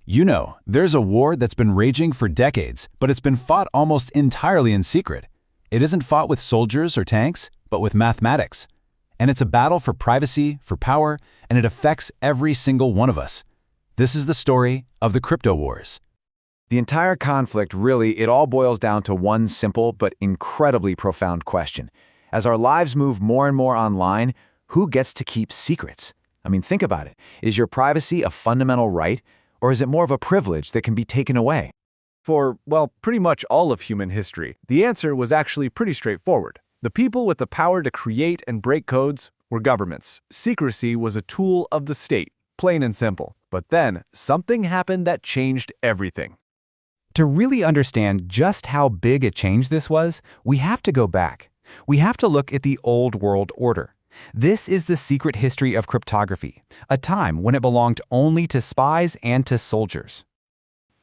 You know, there's a war that's been raging for decades, but it's been fought almost entirely in secret. It isn't fought with soldiers or tanks, but with mathematics. And it's a battle for privacy, for power, and it affects every single one of us. This is the story of the crypto wars. The entire conflict it all boils down to one simple but incredibly profound question. As our lives move more and more online, who gets to keep secrets? I mean, think about it. Is your privacy a fundamental right, or is it more of a privilege that can be taken away? For, well, pretty much all of human history, the answer was actually pretty straightforward. The people with the power to create and break codes were governments. Secrecy was a tool of the state, plain and simple. But then, something happened that changed everything. To really understand just how big a change this was, we have to go back. We have to look at the old world order. This is the secret history of cryptography, a time when it belonged only to spies and to soldiers.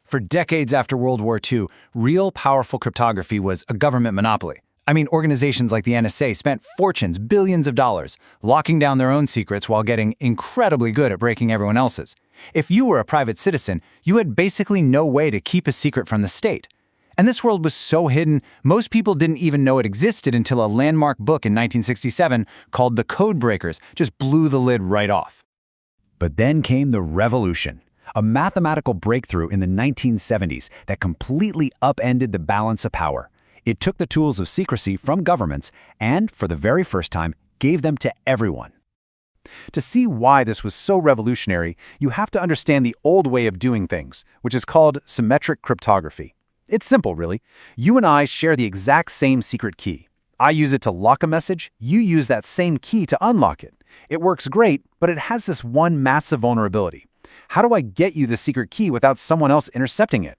For decades after World War II, real powerful cryptography was a government monopoly. I mean, organizations like the NSA spent fortunes, billions of dollars, locking down their own secrets while getting incredibly good at breaking everyone else's. If you were a private citizen, you had basically no way to keep a secret from the state. And this world was so hidden, most people didn't even know it existed until a landmark book in 1967 called The Code Breakers just blew the lid right off. But then came the revolution, a mathematical breakthrough in the 1970s that completely upended the balance of power. It took the tools of secrecy from governments and, for the very first time, gave them to everyone. To see why this was so revolutionary, you have to understand the old way of doing things, which is called symmetric cryptography. It's simple, really. You and I share the exact same secret key. I use it to lock a message, you use that same key to unlock it. It works great, but it has this one massive vulnerability. How do I get you the secret key without someone else intercepting it?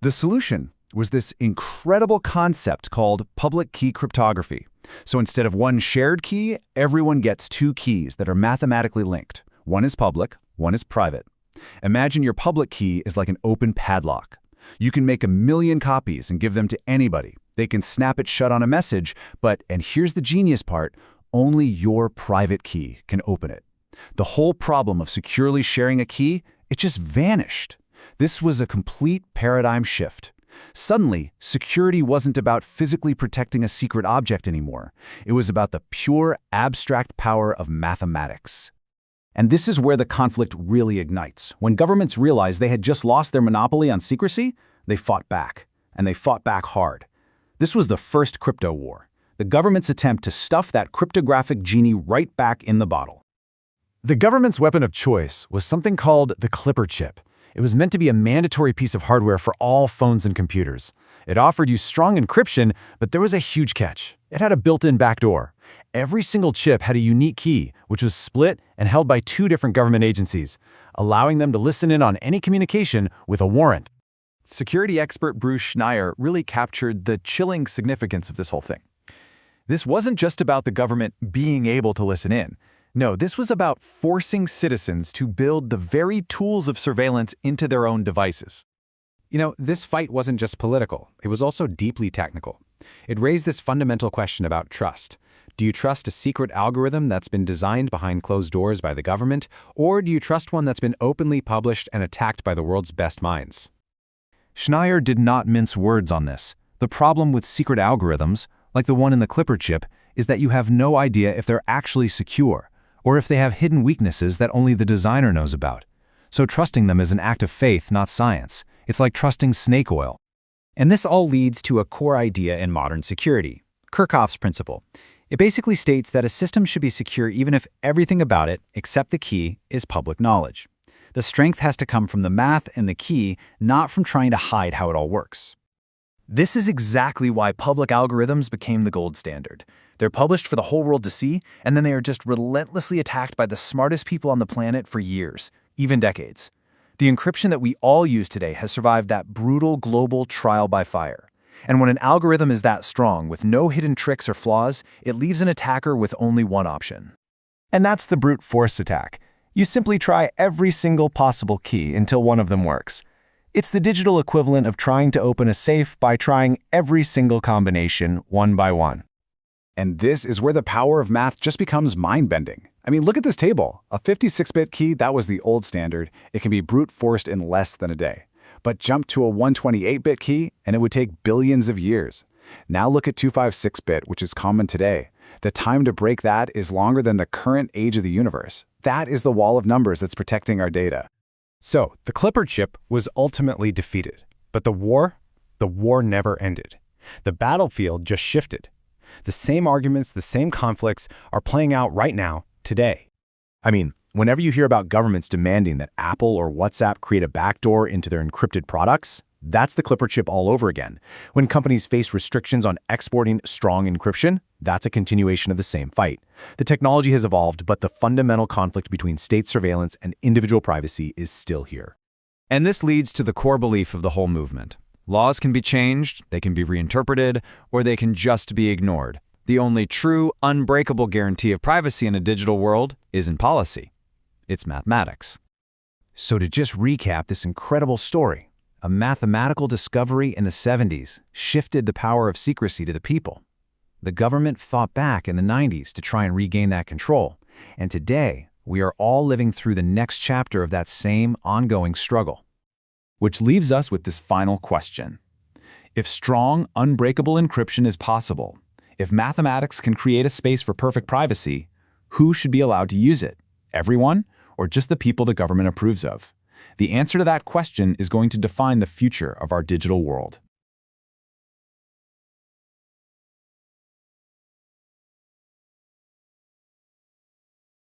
The solution was this incredible concept called public key cryptography. So instead of one shared key, everyone gets two keys that are mathematically linked. One is public, one is private. Imagine your public key is like an open padlock. You can make 1 million copies and give them to anybody. They can snap it shut on a message, but, and here's the genius part, only your private key can open it. The whole problem of securely sharing a key, it just vanished. This was a complete paradigm shift. Suddenly, security wasn't about physically protecting a secret object anymore. It was about the pure, abstract power of mathematics. And this is where the conflict really ignites. When governments realized they had just lost their monopoly on secrecy, they fought back. And they fought back hard. This was the first crypto war, the government's attempt to stuff that cryptographic genie right back in the bottle. The government's weapon of choice was something called the Clipper chip. It was meant to be a mandatory piece of hardware for all phones and computers. It offered you strong encryption, but there was a huge catch. It had a built-in backdoor. Every single chip had a unique key, which was split and held by 2 different government agencies, allowing them to listen in on any communication with a warrant. Security expert Bruce Schneier really captured the chilling significance of this whole thing. This wasn't just about the government being able to listen in. No, this was about forcing citizens to build the very tools of surveillance into their own devices. You know, this fight wasn't just political, it was also deeply technical. It raised this fundamental question about trust. Do you trust a secret algorithm that's been designed behind closed doors by the government, or do you trust one that's been openly published and attacked by the world's best minds? Schneier did not mince words on this. The problem with secret algorithms, like the one in the Clipper chip, is that you have no idea if they're actually secure, or if they have hidden weaknesses that only the designer knows about. So trusting them is an act of faith, not science. It's like trusting snake oil. And this all leads to a core idea in modern security, Kirchhoff's principle. It basically states that a system should be secure even if everything about it, except the key, is public knowledge. The strength has to come from the math and the key, not from trying to hide how it all works. This is exactly why public algorithms became the gold standard. They're published for the whole world to see, and then they are just relentlessly attacked by the smartest people on the planet for years, even decades. The encryption that we all use today has survived that brutal global trial by fire. And when an algorithm is that strong, with no hidden tricks or flaws, it leaves an attacker with only one option. And that's the brute force attack. You simply try every single possible key until one of them works. It's the digital equivalent of trying to open a safe by trying every single combination one by one. And this is where the power of math just becomes mind-bending. I mean, look at this table. A 56-bit key, that was the old standard. It can be brute forced in less than a day. But jump to a 128-bit key, and it would take billions of years. Now look at 256-bit, which is common today. The time to break that is longer than the current age of the universe. That is the wall of numbers that's protecting our data. So, the Clipper chip was ultimately defeated. But the war never ended. The battlefield just shifted. The same arguments, the same conflicts are playing out right now, today. I mean, whenever you hear about governments demanding that Apple or WhatsApp create a backdoor into their encrypted products, that's the Clipper chip all over again. When companies face restrictions on exporting strong encryption, that's a continuation of the same fight. The technology has evolved, but the fundamental conflict between state surveillance and individual privacy is still here. And this leads to the core belief of the whole movement. Laws can be changed, they can be reinterpreted, or they can just be ignored. The only true, unbreakable guarantee of privacy in a digital world isn't policy. It's mathematics. So to just recap this incredible story, a mathematical discovery in the 70s shifted the power of secrecy to the people. The government fought back in the 90s to try and regain that control. And today, we are all living through the next chapter of that same ongoing struggle. Which leaves us with this final question. If strong, unbreakable encryption is possible, if mathematics can create a space for perfect privacy, who should be allowed to use it? Everyone, or just the people the government approves of? The answer to that question is going to define the future of our digital world.